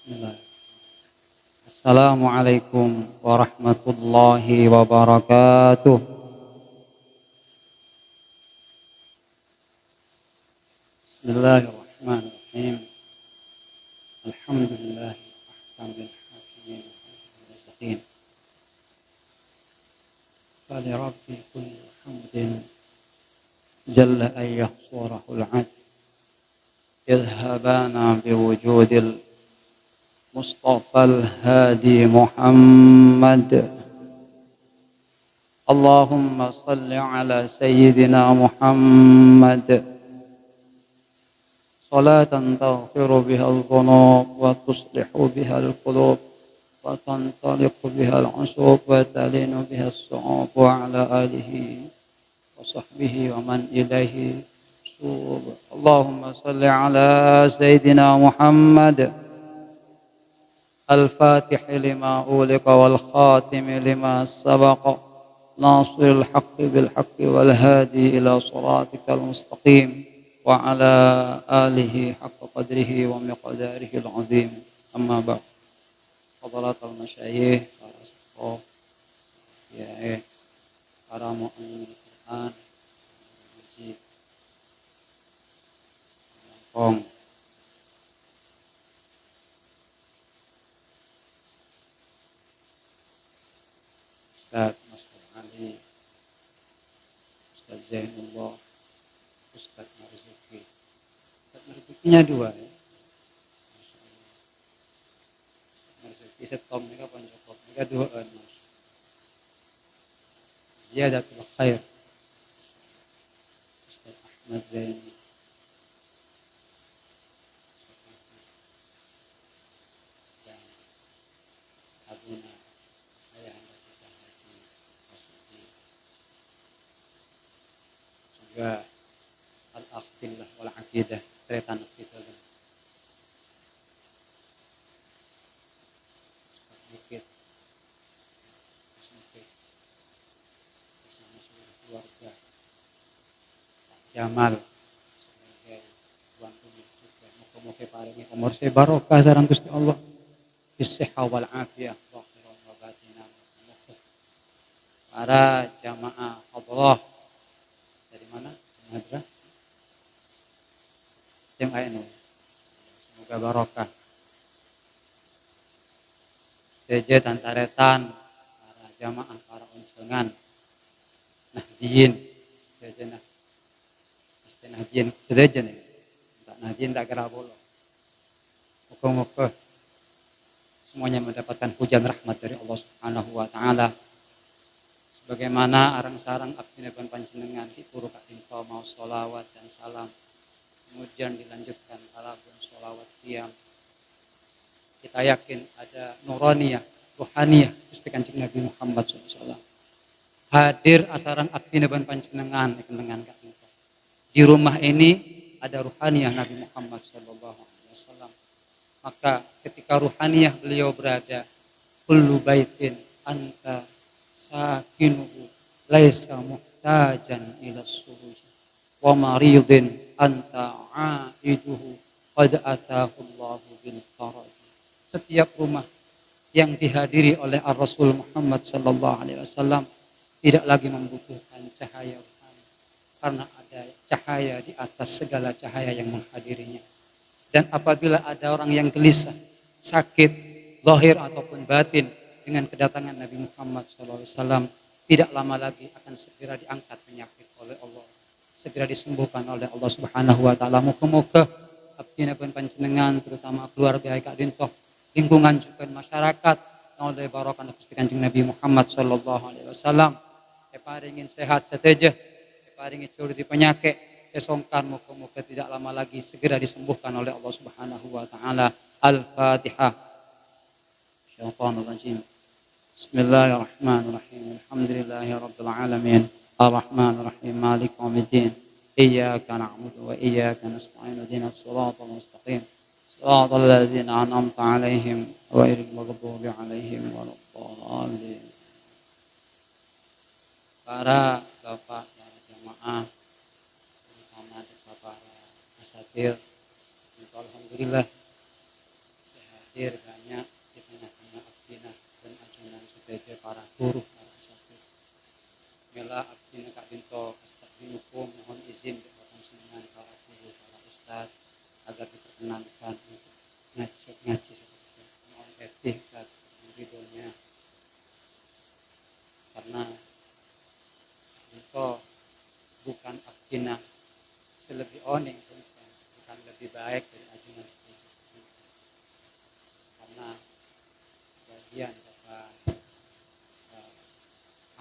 Bismillah. Assalamualaikum warahmatullahi wabarakatuh. Bismillahirrahmanirrahim. Alhamdulillah ahkamil hakimin wa Fali rabbi kulli hamdin jalla an yahsurahul ad idhabana biwujudil Mustafa al-Hadi Muhammad. Allahumma salli ala Sayyidina Muhammad salatan taghfiru biha al-dhunub wa tuslihu biha al-qulub wa tantaliqu biha al-usub wa talinu biha as-su'ub wa ala alihi wa sahbihi wa man ilaihi sub. Allahumma salli ala Sayyidina Muhammad الفاتح لما أولق والخاتم لما سبق ناصر الحق بالحق والهادي إلى صراطك المستقيم وعلى آله حق قدره ومقداره العظيم أما بعد فضلات المشايخ para sepuh ya para mu'min Al-Quran ngaji Hong Ustaz Mas'ud Ali, Ustaz Zainullah, Ustaz Marzuki. Ustaz Marzukinya dua ya. Ustaz Marzuki setom mereka pancokot mereka dua mas. Ziyadatul khair. Ustaz Ahmad Zaini. Dan Abuna. Juga al-aqidillah wal aqidah tretan kita kan sedikit sedikit bersama seluruh keluarga Pak Jamal sebagai tuan rumah juga muka-muka paringi umur saya barokah sareng Gusti Allah bisihha wal afiyah zahiran wa batinan para jamaah Allah dari mana? Madrasah JMANU. Semoga barokah. Sejajar dan taretan para jamaah, para unsungan. Nahdiyin. Sejajar nahdiyin. Sejajar nih. Tak nahdiyin tak kira boleh. Muka-muka semuanya mendapatkan hujan rahmat dari Allah Subhanahu wa taala. Bagaimana arang-sarang abdineban panjenengan dipuru katinto mau sholawat dan salam kemudian dilanjutkan kalabun sholawat qiyam. Kita yakin ada nuraniyah, ruhaniyah Gusti Kanjeng Nabi Muhammad SAW hadir asarang abdineban panjenengan dengan katinto. Di rumah ini ada ruhaniyah Nabi Muhammad SAW. Maka ketika ruhaniyah beliau berada kullu baitin anta sakinuhu laisa muhtajan ila suruj wa maridin anta aiduhu qad atahu Allahu bil faraj. Setiap rumah yang dihadiri oleh Ar-Rasul Muhammad sallallahu alaihi wasallam tidak lagi membutuhkan cahaya rohani karena ada cahaya di atas segala cahaya yang menghadirinya. Dan apabila ada orang yang gelisah, sakit, zahir ataupun batin dengan kedatangan Nabi Muhammad SAW, tidak lama lagi akan segera diangkat penyakit oleh Allah, segera disembuhkan oleh Allah Subhanahu wa taala. Muga-muga abdina pun panjenengan terutama keluarga Kak Dintoh, lingkungan juga masyarakat oleh barokah Gusti Kanjeng Nabi Muhammad sallallahu alaihi wasallam paringin sehat seteja, paringin jauh dari penyakit, sesongkan muga-muga tidak lama lagi segera disembuhkan oleh Allah Subhanahu wa taala. Al-Fatihah. Syaitanir rajim. Bismillahirrahmanirrahim. Alhamdulillahirabbil alamin. Arrahmanir rahim. Maliki yaumiddin. Iyyaka na'budu wa iyyaka nasta'in. Ihdinas siratal mustaqim. Shiratal ladzina an'amta 'alaihim ghairil maghdubi 'alaihim waladdallin. Para bapak dan jamaah, terutama para asatidz, alhamdulillah sehat. hadir banyak di tengah-tengah abdina dan ajunan sebagai para guru, para asatid. Mila abdina Kak Binto astagfirullahaladzim, mohon izin kepada panjenengan para guru, para ustaz agar diperkenankan untuk ngaji seperti ini. Mohon etikat ridhonya, karena Kak Binto bukan abdina selebih oning, bukan lebih baik dari ajunan seperti ini, karena bagian dapat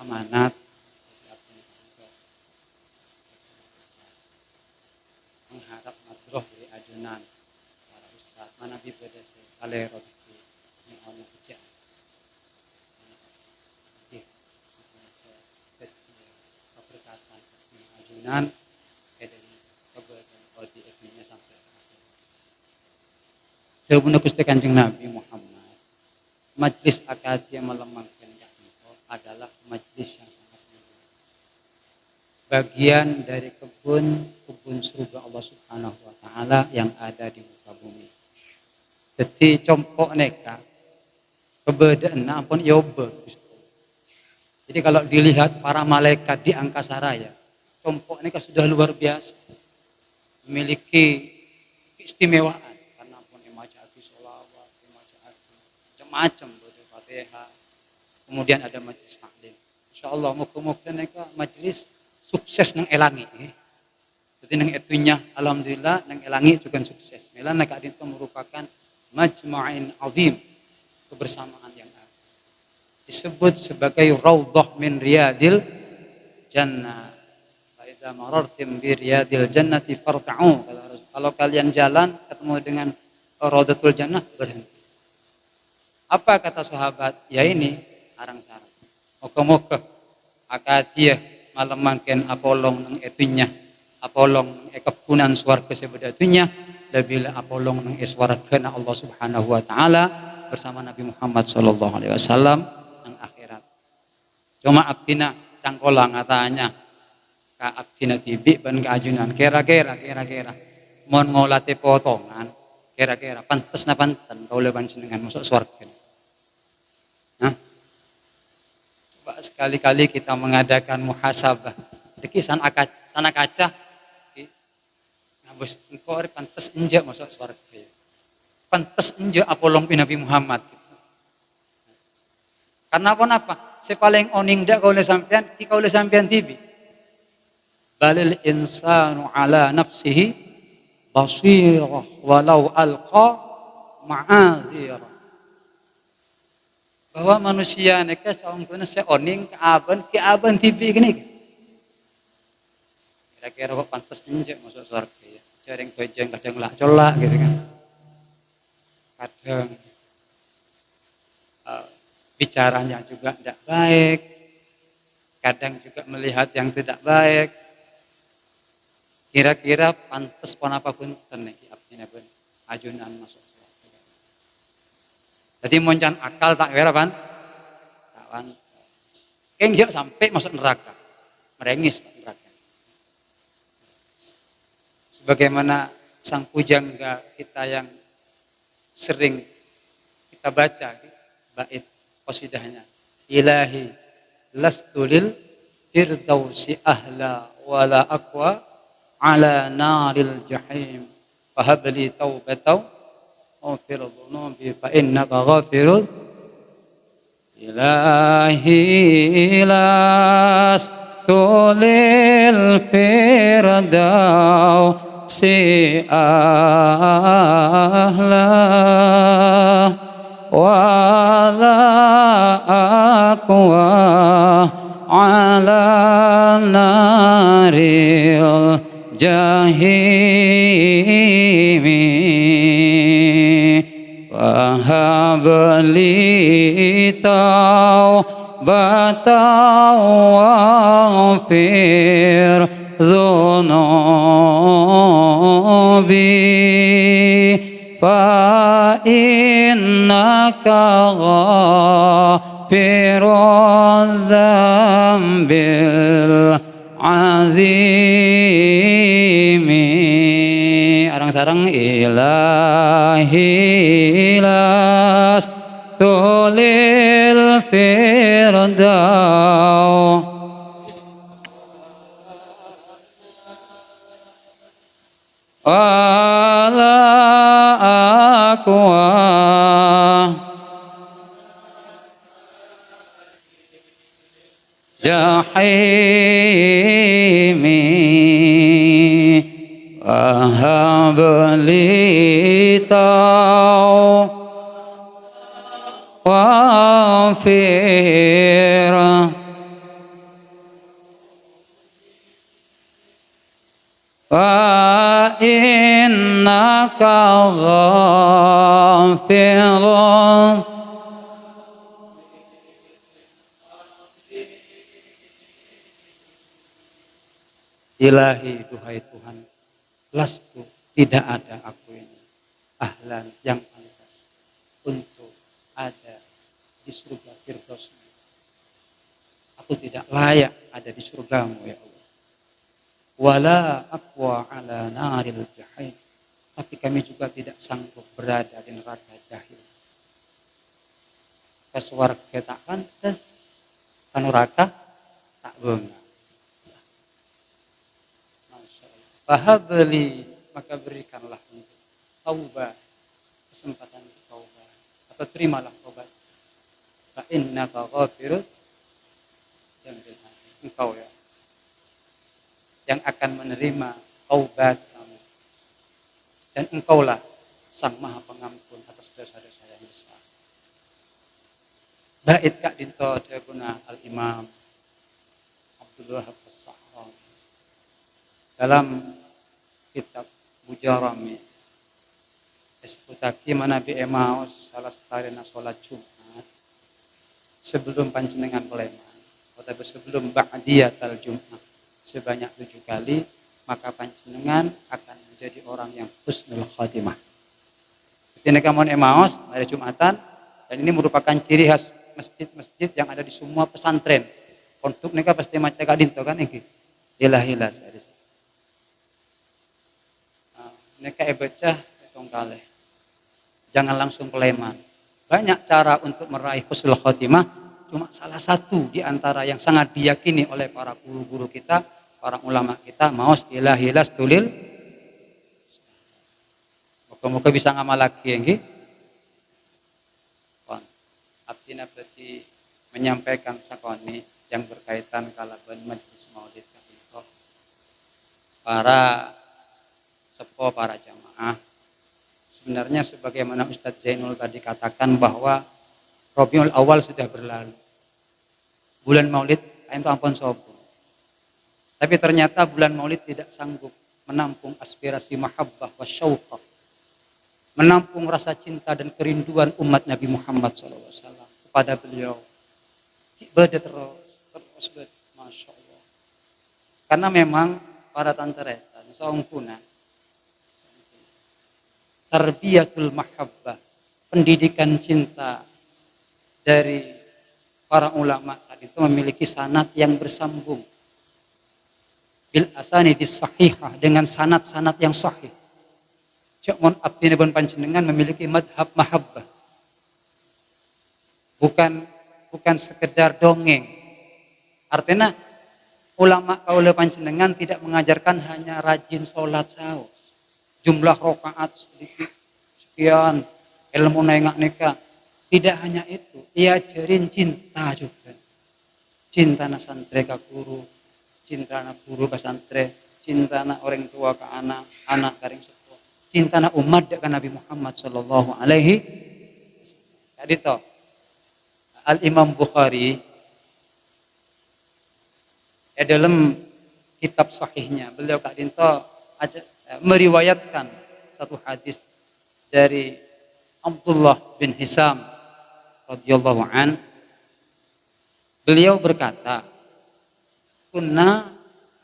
amanat mengharap madroh dari ajunan para ustaz mana bibada se kalero itu yang anu kecil jadi keberkatan ajunan dan keberkatan odi etninya sampai akhir. Dawuh Gusti Kanjeng Nabi Muhammad, majlis akad yang melemahkan adalah majlis yang sangat mulia. Bagian dari kebun surga Allah Subhanahu wa taala yang ada di muka bumi. Jadi compok neka kebedaan ampun ya bagus. Jadi kalau dilihat para malaikat di angkasa raya, compok neka sudah luar biasa. Memiliki keistimewaan karena pun maca ati sholawat, maca ati macam-macam baca Fatihah. Kemudian ada majelis taklim. Insyaallah muga-muga neka majelis sukses nang elangi. Jadi nang etunya alhamdulillah nang elangi juga sukses. Mila neka itu merupakan majma'in azim, kebersamaan yang ada. Disebut sebagai raudhah min riyadil jannah. Fa idza marartum bi riyadil jannati farta'u. Kalau kalian jalan ketemu dengan raudhatul jannah, berhenti. Apa kata sahabat? Ya ini arang-sarang. Moga-moga akadiyah malam mangken apolong nang etunya, apolong nang kebunan swarga sebedatunya, labila apolong nang swarga Allah Subhanahu wa taala bersama Nabi Muhammad sallallahu alaihi wasallam nang akhirat. Cuma abdina cangkola ngatanya ka abdina tibi ban kaajunan kira-kira mon ngolate potongan kira-kira pantes na panten kaula panjenengan masuk swarga. Coba sekali-kali kita mengadakan muhasabah. Deki sana kaca, ngabus engkau pantes enjak masuk surga. Pantes enjak apolong Nabi Muhammad. Karena apa? Sepaling oning dak kau oleh sampean tibi. Balil insanu ala nafsihi basirah walau alqa ma'adzirah. Bahwa manusia neka saungkeun seoning keaban tibi gini. Kira-kira kok pantas enjek masuk surga ya. Jareng bajang kadang lah colak gitu kan. Kadang bicaranya juga tidak baik. Kadang juga melihat yang tidak baik. Kira-kira pantas pon apapun teneki abdina pun ajunan masuk. Jadi moncan akal tak kira pan, kawan, kengjak sampai masuk neraka, merengis neraka. Sebagaimana sang pujangga kita yang sering kita baca bait qasidahnya, Ilahi lastulil firdausi ahla wala aqwa ala naril jahim, fahabli taubatau Ghafir dhunubi fa innaka ghafirul Ilahi lastulil firdausi ahla wala aqwa ala naril jahimi wahab li taubatan waghfir dhunubi fa innaka ghafirudz dzambil azimi. Arang sarang ilahi wala aqwa jahimi wahab li wafir wa innaka ghafirun Ilahi, duhai Tuhan, lastu, tidak ada aku ini ahlan yang pantas untuk ada di surga Firdausmu. Aku tidak layak ada di surgamu ya Allah. Wala aqwa ala naril jahim. Tapi kami juga tidak sanggup berada di neraka jahil. Kesuarga tak pantas, ke neraka tak bengah. Fahabli, maka berikanlah untuk taubah, kesempatan taubah, atau terimalah taubat. Fa innaka ghafirud dzambil halim. Engkau ya yang akan menerima taubat kamu, dan engkaulah sang maha pengampun atas dosa-dosa yang besar. Bait Kak Dinto Daguna Al-Imam Abdullah As-Sahrawi dalam kitab Mujarami Esbutaki Manabi Emaus salah setarina sholat Jumat sebelum panjenengan Peleman atau sebelum Ba'diyatal Jumat sebanyak 7 kali, maka panjenengan akan menjadi orang yang husnul khatimah. Ketika kamu Emaus pada Jumatan, dan ini merupakan ciri khas masjid-masjid yang ada di semua pesantren. Untuk mereka pasti macam kadinto kan ini. Ilah-ilah sekali. Mereka baca tongkale. Jangan langsung Peleman. Banyak cara untuk meraih husnul khatimah, cuma salah satu di antara yang sangat diyakini oleh para guru-guru kita, para ulama kita, maos ilah-ilah tulil. Moga-moga bisa ngamal lagi nggih. Kon. Abdina berarti menyampaikan sakoni yang berkaitan kalaban majelis maulid katinto. Para sepo, para jamaah, sebenarnya sebagaimana Ustadz Zainul tadi katakan bahwa Rabiul Awal sudah berlalu, bulan Maulid itu ampun sobo, tapi ternyata bulan Maulid tidak sanggup menampung aspirasi mahabbah wa syauqah, menampung rasa cinta dan kerinduan umat Nabi Muhammad SAW kepada beliau. Ibadah terus Masya Allah. Karena memang para tanteretan saungkuna tarbiyatul mahabbah, pendidikan cinta dari para ulama tadi itu memiliki sanad yang bersambung bil asanidis sahihah, dengan sanad-sanad yang sahih. Cukmon abdina pun panjenengan memiliki madhab mahabbah, bukan sekedar dongeng. Artinya ulama kaula panjenengan tidak mengajarkan hanya rajin sholat saus, jumlah rakaat sedikit sekian, ilmu nengak nikah. Tidak hanya itu, diajarin cinta juga. Cinta na santre ke guru, cinta na guru ke santre, cinta na orang tua ke anak, anak karing sepuh, cinta na umat ke Nabi Muhammad sallallahu alaihi wasallam. Tadi toh Al Imam Bukhari dalam kitab sahihnya beliau Kak Dinto meriwayatkan satu hadis dari Abdullah bin Hisam radhiyallahu an. Beliau berkata, kunna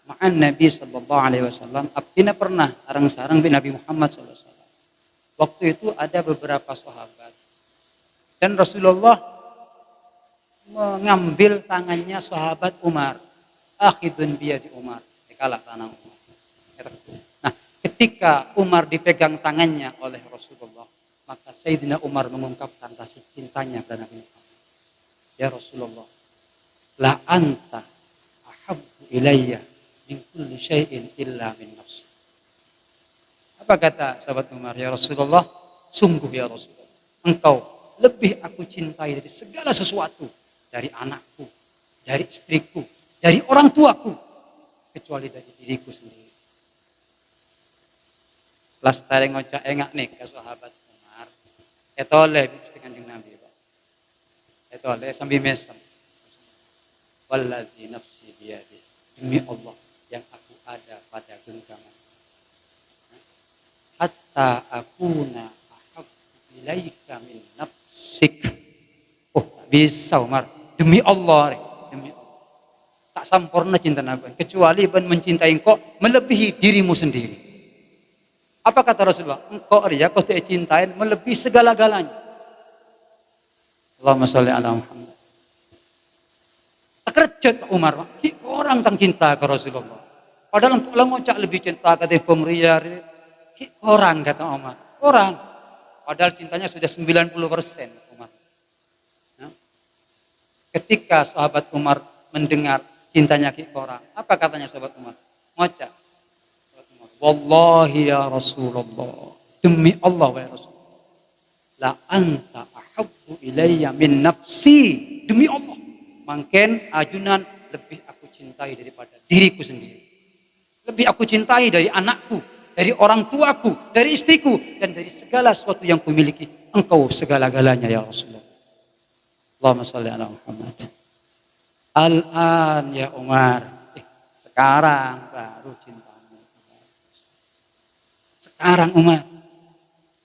ma'an Nabi sallallahu alaihi wasallam, abdina pernah arang-sarang bin Nabi Muhammad sallallahu alaihi wasallam. Waktu itu ada beberapa sahabat dan Rasulullah mengambil tangannya sahabat Umar, akhidun biyadi Umar, dikalah tangan Umar. Nah, ketika Umar dipegang tangannya oleh Rasulullah, maka Sayyidina Umar mengungkapkan rasa cintanya kepada Nabi Muhammad. Ya Rasulullah, la anta ahabbu ilayya min kulli syai'in illa min nafsi. Apa kata sahabat Umar? Ya Rasulullah, sungguh ya Rasulullah, engkau lebih aku cintai dari segala sesuatu, dari anakku, dari istriku, dari orang tuaku, kecuali dari diriku sendiri. Lastare ngocak engak nih ke sahabat Umar. Etole mesti Kanjeng Nabi. Etole sambil mesem. Wallazi nafsi biyadi. Demi Allah yang aku ada pada genggaman. Hatta akuna ahabbu ilaika min nafsik. Oh, tak bisa Umar. Demi Allah, demi Allah. Tak sempurna cinta Nabi kecuali ben mencintai engkau melebihi dirimu sendiri. Apa kata Rasulullah? Engkau ya kau tak cintain melebihi segala-galanya. Allahumma sholli ala Muhammad. Tak kerja Umar, orang tang cinta ke Rasulullah. Padahal engkau ngocak lebih cinta ke pemriar. Orang kata Umar, orang. Padahal cintanya sudah 90% Umar. Ya. Ketika sahabat Umar mendengar cintanya ke orang, apa katanya sahabat Umar? Ngocak. Wallahi ya Rasulullah, demi Allah ya Rasulullah, la anta ahabbu ilayya min nafsi. Demi Allah, mangken ajunan lebih aku cintai daripada diriku sendiri. Lebih aku cintai dari anakku, dari orang tuaku, dari istriku, dan dari segala sesuatu yang kumiliki. Engkau segala-galanya ya Rasulullah. Allahumma sholli ala Muhammad. Al-an ya Umar, sekarang baru cintamu. Sekarang Umar,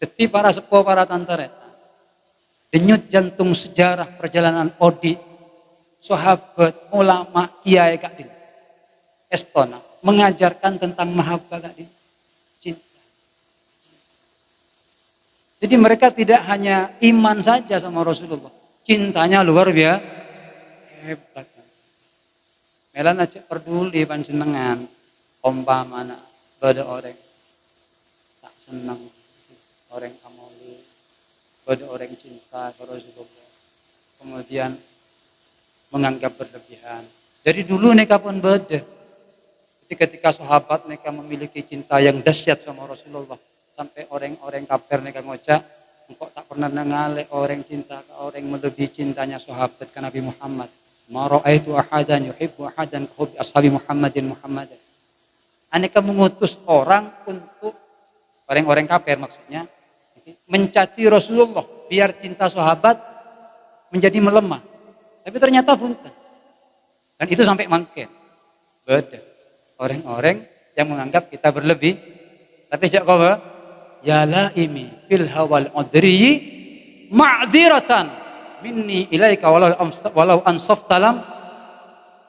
jadi para sepuh, para tanteret, denyut jantung sejarah perjalanan Odi, sahabat, ulama, kiai Kak Din, Estona, mengajarkan tentang mahabbah Kak Din, cinta. Jadi mereka tidak hanya iman saja sama Rasulullah, cintanya luar biasa, hebat. Melan aja peduli panjenengan, umpamana pada orang tak senang, orang amoli, pada orang cinta ke Rasulullah, kemudian menganggap berlebihan. Dari dulu mereka pun beda. Jadi ketika sahabat mereka memiliki cinta yang dahsyat sama Rasulullah, sampai orang-orang kafir mereka ngocak, engkau tak pernah ngalih orang cinta ke orang melebihi cintanya sahabat ke Nabi Muhammad. Ma ra'aitu ahadan yuhibbu ahadan ka hubbi ashabi Muhammadin. Aneka mengutus orang untuk orang-orang kafir maksudnya mencaci Rasulullah biar cinta sahabat menjadi melemah. Tapi ternyata bunten. Dan itu sampai mangken. Beda. Orang-orang yang menganggap kita berlebih. Tapi jak kau ya laimi fil hawal udri ma'diratan minni ilaika walau ansaftalam.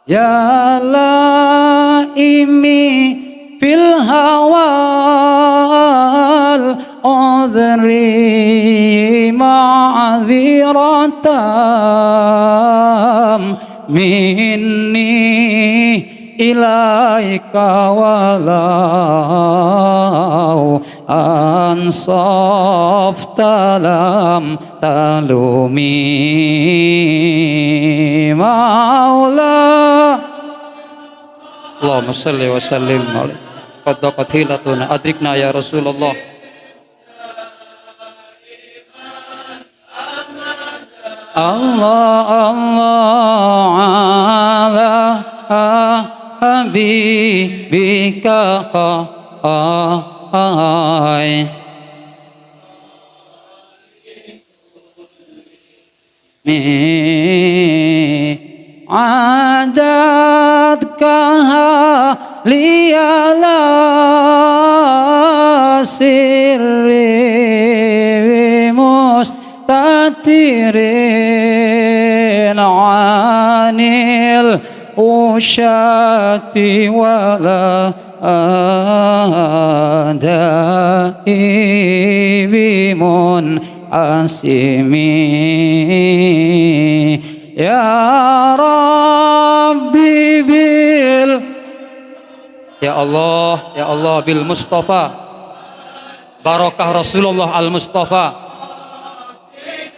Ya laimi fil hawal udri ma'dziratam minni ilaika walau ansaftalam talumi maula. Allahumma salli wa sallim alaihi qad daqat hilatuna adrikna ya Rasulullah. Allah Allah ala habibika khaai mi adadka liyala sirri mustatirin anil usyati wala adai bimun asimi ya Rabbi bil ya Allah bil Mustafa barakah Rasulullah al Mustafa,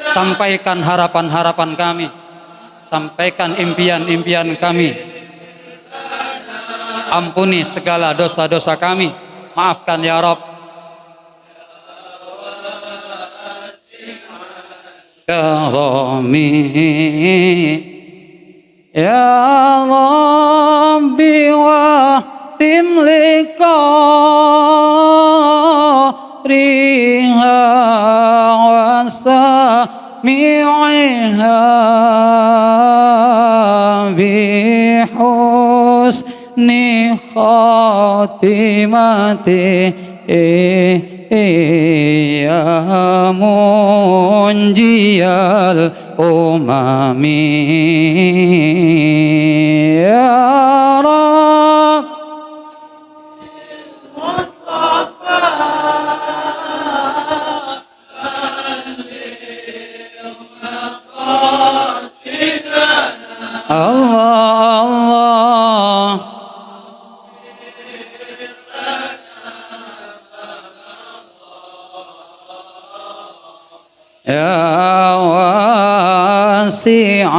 sampaikan harapan-harapan kami, sampaikan impian-impian kami, ampuni segala dosa-dosa kami, maafkan ya Rabb كرمي يا ربي واختم لقارئها وسامعها بحسن خاتمته يا منجي الأمم يا رب الله الله يا واسع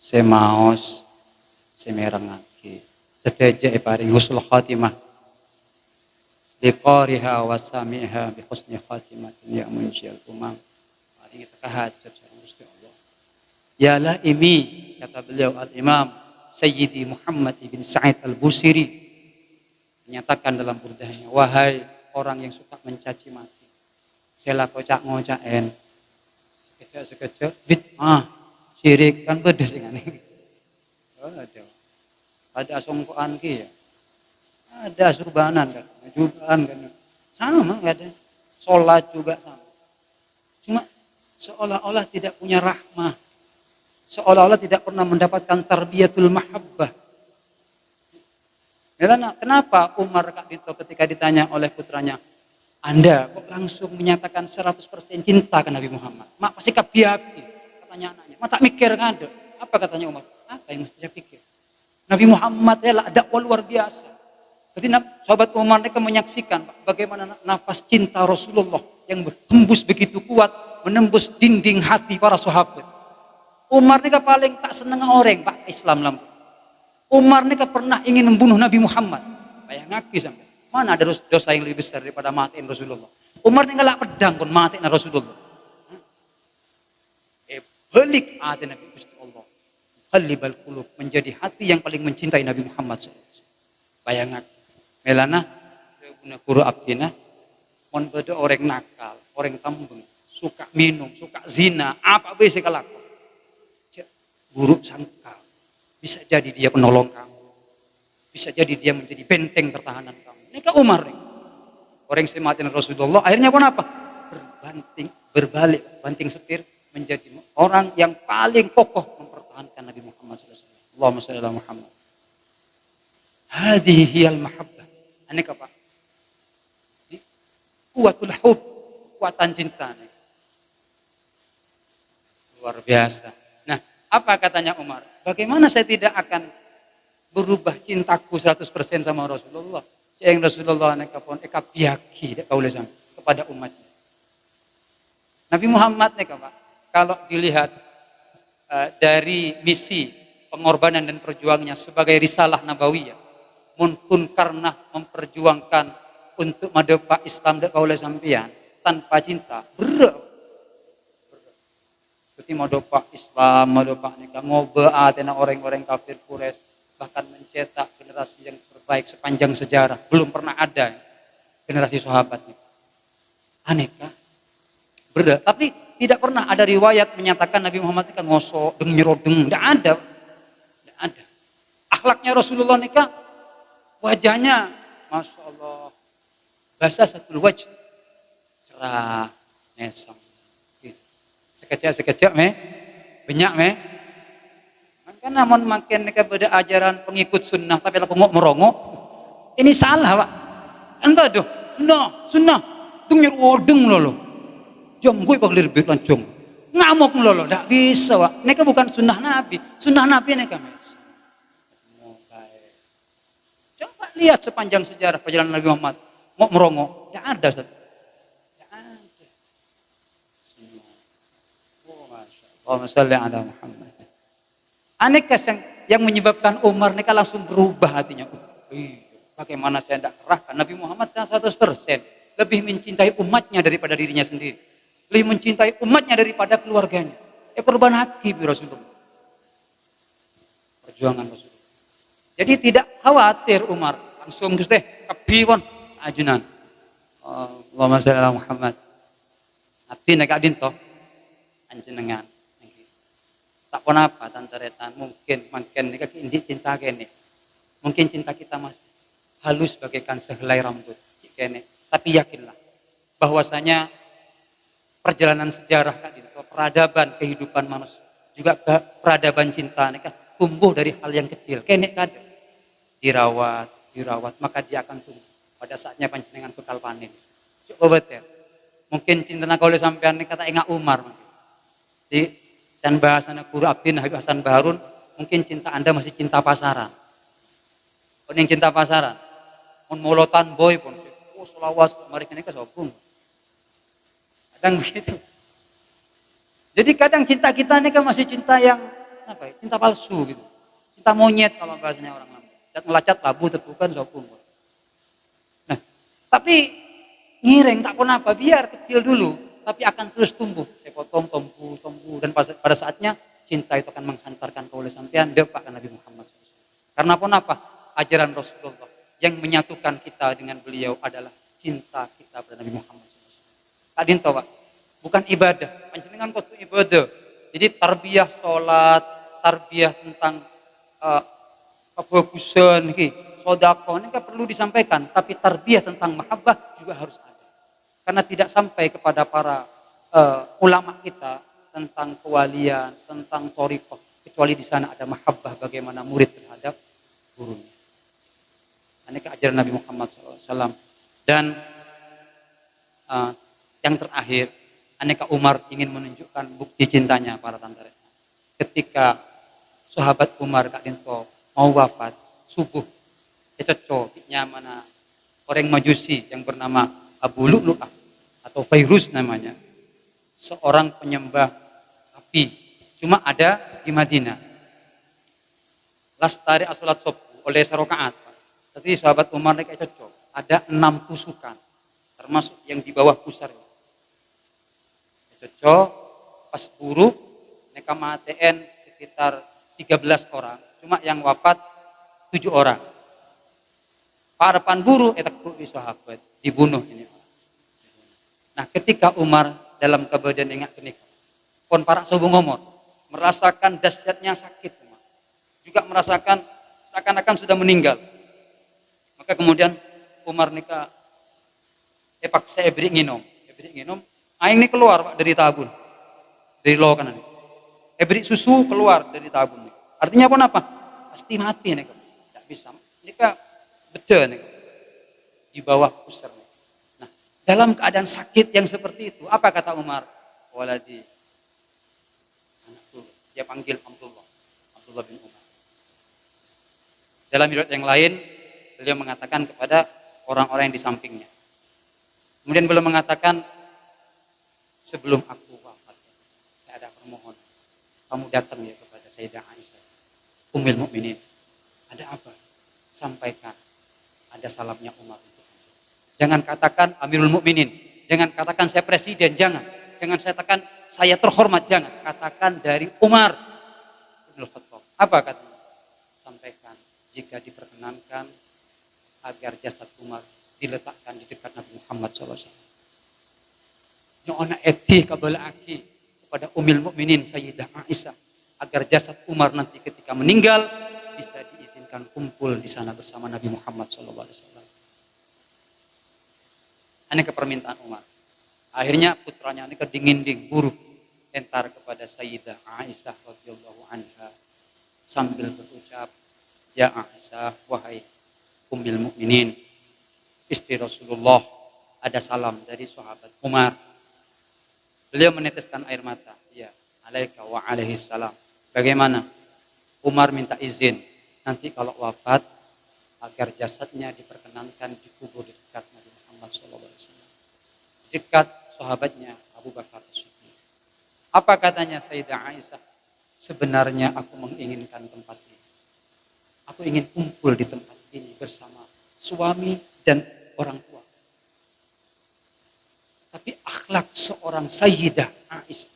semaos semerangake seteja paring husnul khatimah liqariha wa samiha bi husni khatimatin ya munjil umam paring tahajud sareng Gusti Allah ya la imi kata beliau al-Imam Sayyidi Muhammad ibn Sa'id al-Busiri menyatakan dalam burdahnya, wahai orang yang suka mencaci maki, sela kocak ngocaen, sekejap bid'ah, syirik kan beda sih kan? Ada songkoan ki ya, ada surbanan kan, jugaan kan, sama nggak ada, sholat juga sama, cuma seolah-olah tidak punya rahmah, seolah-olah tidak pernah mendapatkan tarbiyatul mahabbah. Kenapa Umar Kabito ketika ditanya oleh putranya, Anda kok langsung menyatakan 100% cinta ke Nabi Muhammad? Mak pasti kabiaki, katanya anaknya. Mak tak mikir kan ada. Apa katanya Umar? Apa yang mesti saya pikir? Nabi Muhammad adalah dakwah luar biasa. Jadi sahabat Umar mereka menyaksikan bagaimana nafas cinta Rasulullah yang berhembus begitu kuat, menembus dinding hati para sahabat. Umar mereka paling tak senang orang Pak Islam lampu. Umar ini pernah ingin membunuh Nabi Muhammad. Bayangake sampai. Mana ada dosa yang lebih besar daripada matiin Rasulullah. Umar ini ngelak pedang pun matiin Rasulullah. Balik hati Nabi Gusti Allah. Qalibal qulub menjadi hati yang paling mencintai Nabi Muhammad SAW. Bayangake. Melana guna guru abdina mon beda orang nakal, orang tambeng, suka minum, suka zina, apa bisa kelakon. Buruk sangka. Bisa jadi dia penolong kamu. Bisa jadi dia menjadi benteng pertahanan kamu. Ini ke Umar. Orang sematin Rasulullah. Akhirnya pun apa? Berbalik, banting setir. Menjadi orang yang paling kokoh mempertahankan Nabi Muhammad SAW. Allahumma sholli ala Muhammad. Hadihi hiyal mahabbah. Ini apa? Kuatul hub. Kuatan cinta. Luar biasa. Nah, apa katanya Umar? Bagaimana saya tidak akan berubah cintaku 100% sama Rasulullah? Yang Rasulullah nekapon biaki kepada umatnya. Nabi Muhammad Pak, kalau dilihat dari misi pengorbanan dan perjuangannya sebagai risalah nabawiyah, pun karena memperjuangkan untuk madepa Islam dek kaula sampean tanpa cinta berat. Seperti modopak Islam, modopak nikah, ngoba tena orang-orang kafir Quraisy, bahkan mencetak generasi yang terbaik sepanjang sejarah. Belum pernah ada generasi sahabat. Aneka, berat. Tapi tidak pernah ada riwayat menyatakan Nabi Muhammad itu ngosok, nyerodeng, tidak ada. Tidak ada. Akhlaknya Rasulullah nikah, wajahnya, Masya Allah, basah satu wajah, cerah, nesam. Sekejap banyak kan namun makin kepada ajaran pengikut sunnah tapi aku ngok merongok ini salah Pak kan aduh sunnah dengar odeng lolo jam gue bagi lebih lancung ngamuk lolo tidak bisa Pak ini bukan sunnah Nabi ini kami coba lihat sepanjang sejarah perjalanan Nabi Muhammad ngok merongok tidak ada Allahumma sholli ala Muhammad. Aneka yang menyebabkan Umar mereka langsung berubah hatinya. Bagaimana saya tidak kerahkan? Nabi Muhammad kan 100% lebih mencintai umatnya daripada dirinya sendiri. Lebih mencintai umatnya daripada keluarganya. Korban haki Rasulullah. Perjuangan Rasulullah. Jadi tidak khawatir Umar. Langsung Gusti, kebiwon ajunan. Allahumma sholli ala Muhammad. Abdi nek adin toh panjenengan. Tak pun apa tantaretan mungkin nika indi cinta kene. Mungkin cinta kita masih halus bagaikan sehelai rambut kene. Tapi yakinlah bahwasanya perjalanan sejarah Kak Dinto, peradaban kehidupan manusia, juga peradaban cinta nika tumbuh dari hal yang kecil. Kene kada dirawat, maka dia akan tumbuh. Pada saatnya panjenengan bekal panen. Coba betul. Mungkin cinta kalau sampean nika tak ingat Umar. Di dan bahasana Guru Abdin Habib Hasan Baharun, mungkin cinta Anda masih cinta pasaran. Yang cinta pasaran. Mun molotan boy pun. Selawas mereka ini kesobung. Kadang begitu. Jadi kadang cinta kita ini kan masih cinta yang apa ya? Cinta palsu gitu. Cinta monyet kalau bahasanya orang lama. Dan ngelacat labu tepukan sobung. Nah, tapi ngiring tak pun apa, biar kecil dulu, tapi akan terus tumbuh. Potong, tumbuh, dan pada saatnya cinta itu akan menghantarkan ke oleh sampean depan Nabi Muhammad SAW. Karena pun apa? Ajaran Rasulullah yang menyatukan kita dengan beliau adalah cinta kita pada Nabi Muhammad SAW. Tadi tahu Pak, bukan ibadah. Panjenengan kok ibadah. Jadi tarbiyah sholat, tarbiyah tentang kebagusan, sedekah ini kan perlu disampaikan. Tapi tarbiyah tentang mahabbah juga harus ada. Karena tidak sampai kepada para ulama kita tentang kewalian, tentang thariqah, kecuali di sana ada mahabbah bagaimana murid terhadap gurunya. Ini ajaran Nabi Muhammad SAW. Dan yang terakhir, aneka Umar ingin menunjukkan bukti cintanya para tantara. Ketika sahabat Umar Kak Dinto mau wafat subuh, cocoknya mana orang Majusi yang bernama Abu Lu'lu'ah atau Fairuz namanya, seorang penyembah api, cuma ada di Madinah. Lastari asolat sobu oleh serokaat. Tapi sahabat Umar ini kayak cocok. Ada 6 tusukan, termasuk yang di bawah pusar. Cocok, pas buruk, mereka mateen sekitar 13 orang. Cuma yang wafat 7 orang. Parapan buru, etak buru sahabat, dibunuh ini. Nah ketika Umar dalam keadaan ingat kenikah, pun para sahabat ngomong, merasakan dahsyatnya sakit. Juga merasakan seakan-akan sudah meninggal. Maka kemudian Umar nikah, paksa beri nginom, aing ini keluar Pak dari tabun, dari lo kanan. Beri susu keluar dari tabun. Artinya apa? Pasti mati nih, tidak bisa. Nikah beda nih, di bawah pusar. Nah, dalam keadaan sakit yang seperti itu, apa kata Umar? Waladi, anakku, dia panggil Abdullah bin Umar. Dalam riwayat yang lain, beliau mengatakan kepada orang-orang yang di sampingnya. Kemudian beliau mengatakan, sebelum aku wafat, saya ada permohonan. Kamu datang ya kepada Sayyidah Aisyah, Ummul Mukminin. Ada apa? Sampaikan. Ada salamnya Umar untuk Anda. Jangan katakan Amirul Mukminin. Jangan katakan saya presiden. Jangan. Jangan saya katakan saya terhormat. Jangan. Katakan dari Umar bin Khattab. Apa katanya? Sampaikan. Jika diperkenankan agar jasad Umar diletakkan di dekat Nabi Muhammad SAW. Nyona eti kabala aki kepada Ummul Mukminin Sayyidah Aisyah agar jasad Umar nanti ketika meninggal bisa diizinkan kumpul di sana bersama Nabi Muhammad SAW. Ini kepermintaan Umar. Akhirnya putranya ini kedingin-ding buruk entar kepada Sayyidah Aisyah radhiyallahu anha sambil berucap, ya Aisyah, wahai Ummul Mukminin, istri Rasulullah, ada salam dari sahabat Umar. Beliau meneteskan air mata. Ya, alaika wa alaihi salam. Bagaimana? Umar minta izin nanti kalau wafat agar jasadnya diperkenankan dikubur di dekat Nabi Muhammad SAW. Dekat sahabatnya Abu Bakar As-Siddiq. Apa katanya Sayyidah Aisyah? Sebenarnya aku menginginkan tempat ini. Aku ingin kumpul di tempat ini bersama suami, dan orang tua. Tapi akhlak seorang Sayyidah Aisyah,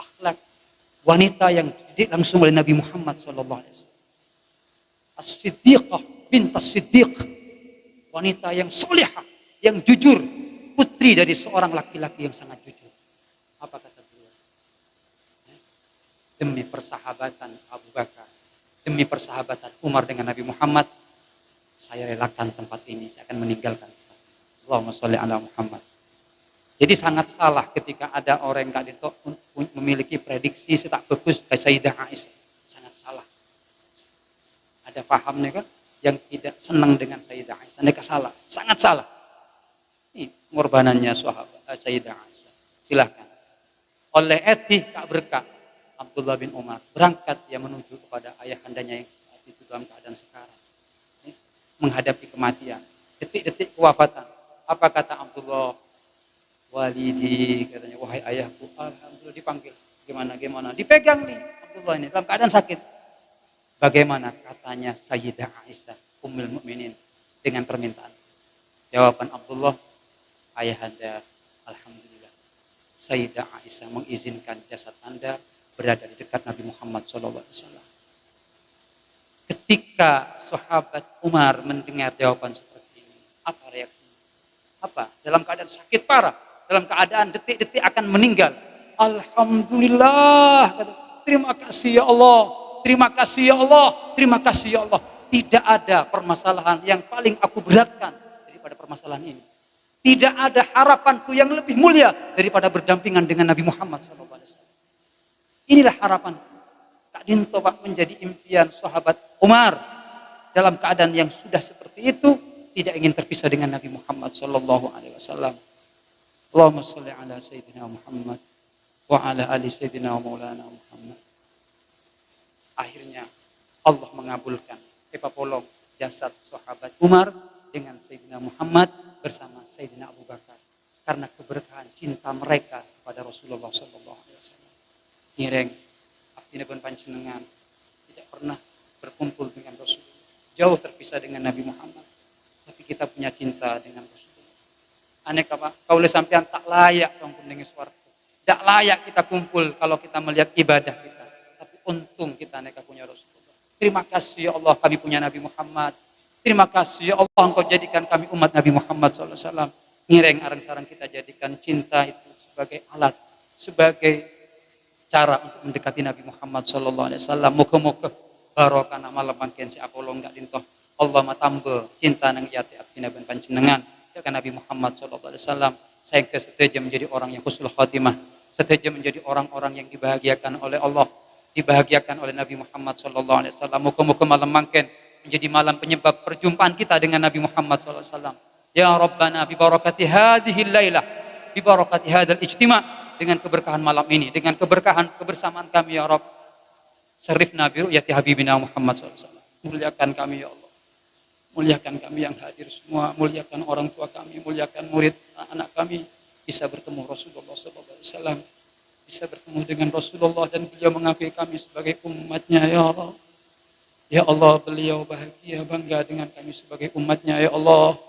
akhlak wanita yang dididik langsung oleh Nabi Muhammad SAW. As-Siddiqah bint As-Siddiq, wanita yang solehah, yang jujur, putri dari seorang laki-laki yang sangat jujur. Apa kata beliau? Demi persahabatan Abu Bakar, demi persahabatan Umar dengan Nabi Muhammad, saya relakan tempat ini, saya akan meninggalkan tempat ini. Allahumma sholli ala Muhammad. Jadi sangat salah ketika ada orang yang itu memiliki prediksi setak bagus ke Sayyidah Aisyah. Sangat salah. Ada pahamnya kan? Yang tidak senang dengan Sayyidah Aisyah. Mereka salah. Sangat salah. Ini pengorbanannya sahabat Sayyidah Aisyah. Silahkan. Oleh Eti Kak Berkah, Abdullah bin Umar berangkat dia menuju kepada ayahandanya yang saat itu dalam keadaan sekarang. Menghadapi kematian. Detik-detik kewafatan. Apa kata Abdullah? Walidi, katanya, wahai ayahku, alhamdulillah dipanggil. Gimana? Dipegang nih Abdullah ini dalam keadaan sakit. Bagaimana katanya Sayyidah Aisyah, Ummul Mukminin dengan permintaan? Jawaban Abdullah, ayahanda, alhamdulillah. Sayyidah Aisyah mengizinkan jasad Anda berada di dekat Nabi Muhammad SAW. Ketika sahabat Umar mendengar jawaban seperti ini, apa reaksinya? Apa? Dalam keadaan sakit parah. Dalam keadaan detik-detik akan meninggal. Alhamdulillah. Terima kasih ya Allah. Terima kasih ya Allah. Terima kasih ya Allah. Tidak ada permasalahan yang paling aku beratkan daripada permasalahan ini. Tidak ada harapanku yang lebih mulia daripada berdampingan dengan Nabi Muhammad SAW. Inilah harapan Kak Dinto Pak menjadi impian sahabat Umar. Dalam keadaan yang sudah seperti itu, tidak ingin terpisah dengan Nabi Muhammad SAW. Allahumma salli ala Sayyidina Muhammad wa ala ali Sayyidina wa maulana Muhammad. Akhirnya Allah mengabulkan pepapolong jasad sahabat Umar dengan Sayyidina Muhammad bersama Sayyidina Abu Bakar. Karena keberkahan cinta mereka kepada Rasulullah SAW. Nireng, abdinipun panjenengan tidak pernah berkumpul dengan Rasulullah. Jauh terpisah dengan Nabi Muhammad. Tapi kita punya cinta dengan Rasulullah. Aneh apa? Kaulah sampean tak layak sampun dengan swarga. Tak layak kita kumpul kalau kita melihat ibadah kita. Tapi untung kita aneka punya Rasulullah. Terima kasih ya Allah kami punya Nabi Muhammad. Terima kasih ya Allah engkau jadikan kami umat Nabi Muhammad SAW. Ngireng arang-sarang kita jadikan cinta itu sebagai alat, sebagai cara untuk mendekati Nabi Muhammad SAW. Moga-moga barokah malam mangken si apolo enggak dintoh. Allah matambel cinta nang yati abdina ben panjenengan. Ya kan Nabi Muhammad SAW saya seteja menjadi orang yang husnul khatimah, seteja menjadi orang-orang yang dibahagiakan oleh Allah, dibahagiakan oleh Nabi Muhammad SAW. Muka-muka malam mangken menjadi malam penyebab perjumpaan kita dengan Nabi Muhammad SAW. Ya Rabbana bi barakati hadhil lailah, bi barakati hadzal ijtima', dengan keberkahan malam ini, dengan keberkahan kebersamaan kami ya Rabb. Syarifna bi ru'yati habibina Muhammad SAW. Muliakan kami ya Allah. Muliakan kami yang hadir semua, muliakan orang tua kami, muliakan murid anak kami, bisa bertemu Rasulullah SAW, bisa bertemu dengan Rasulullah dan beliau mengakui kami sebagai umatnya ya Allah. Ya Allah, beliau bahagia bangga dengan kami sebagai umatnya ya Allah.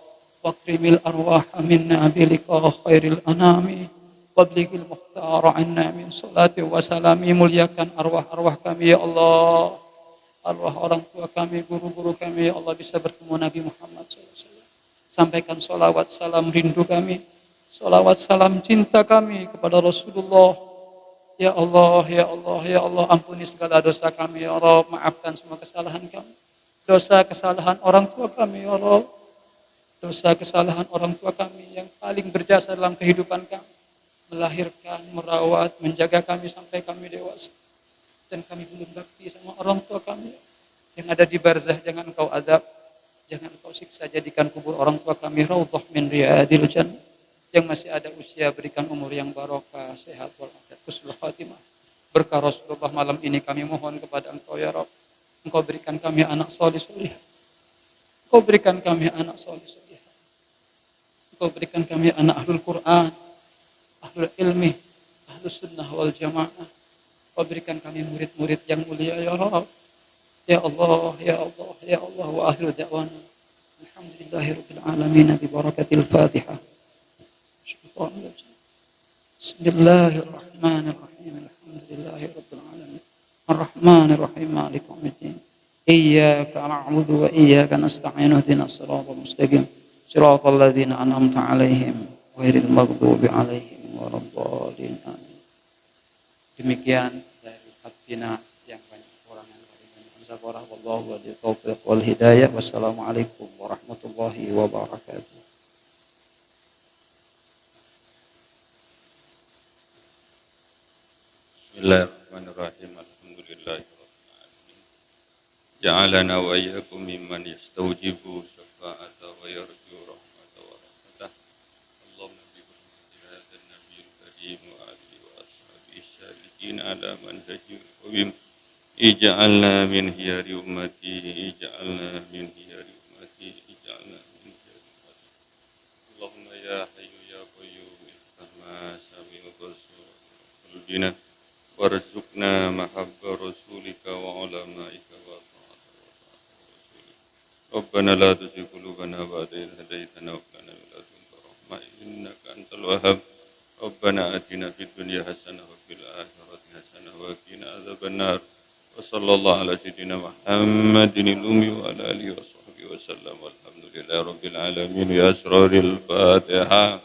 Waqrimil arwah minna biliqa khairil anami wablighil muhtara anna min salati wa salami. Muliakan arwah-arwah kami ya Allah. Arwah orang tua kami, guru-guru kami, ya Allah bisa bertemu Nabi Muhammad SAW. Sampaikan sholawat salam rindu kami, sholawat salam cinta kami kepada Rasulullah. Ya Allah, ya Allah, ya Allah, ampuni segala dosa kami, ya Allah, maafkan semua kesalahan kami. Dosa kesalahan orang tua kami, ya Allah. Dosa kesalahan orang tua kami yang paling berjasa dalam kehidupan kami. Melahirkan, merawat, menjaga kami sampai kami dewasa. Dan kami belum bakti sama orang tua kami yang ada di barzah, jangan engkau azab, jangan engkau siksa, jadikan kubur orang tua kami raudhah min riyadil jannah. Yang masih ada usia berikan umur yang barokah, sehat walafiat, husnul khatimah. Berkah Rasulullah malam ini kami mohon kepada engkau ya Rabb. Engkau berikan kami anak salih salih. Engkau berikan kami anak salih salih. Engkau berikan kami anak ahlul Quran, ahlul ilmi, ahlus sunnah wal jamaah. Kau berikan kami murid-murid yang mulia ya Rabb. Ya Allah, ya Allah, ya Allah, wa akhiru da'wana Alhamdulillahi rabbil alamin bi barakatil Fatihah. Bismillahirrahmanirrahim. Alhamdulillahi rabbil alamin. Arrahmanir rahim. Maliki yaumiddin. Iyyaka na'budu wa iyyaka nasta'in. Ihdinas siratal mustaqim. Siratal ladzina an'amta 'alaihim ghairil maghdubi 'alaihim waladdallin. Amin. Demikian dari hadzina yang banyak orang yang beriman sabarah wallahu wali taufiq wal hidayah. Wassalamualaikum warahmatullahi wabarakatuh. Bismillahirrahmanirrahim. Alhamdulillahirabbil alamin. Ja'alana wa iyyakum mimman yastawjibu syafa'ata wa yarju rahmata wa rahmatah. Allahumma bi hurmati hadzal nabiyil karim wa alihi wa ashabihi syalihin ala manhajil qawim. Ij'alna min khiyari ummati, ij'alna min khiyari ummati, ij'alna min khiyari ummati. Allahumma ya hayyu ya qayyum iftah sami'u rasul qulubina warzuqna mahabba rasulika wa ulamaika wa ta'ata rasulika. Rabbana la tuzigh qulubana ba'da idh hadaytana wa hab lana min ladunka rahmah innaka antal wahhab. Rabbana atina fid dunya hasanah wa fil akhirati hasanah wa qina adzabannar. Wa sallallahu ala sayyidina Muhammadin al-ummi wa ala alihi wa sahbihi wa sallam. Walhamdulillahi rabbil alamin. Ya asraril Fatihah.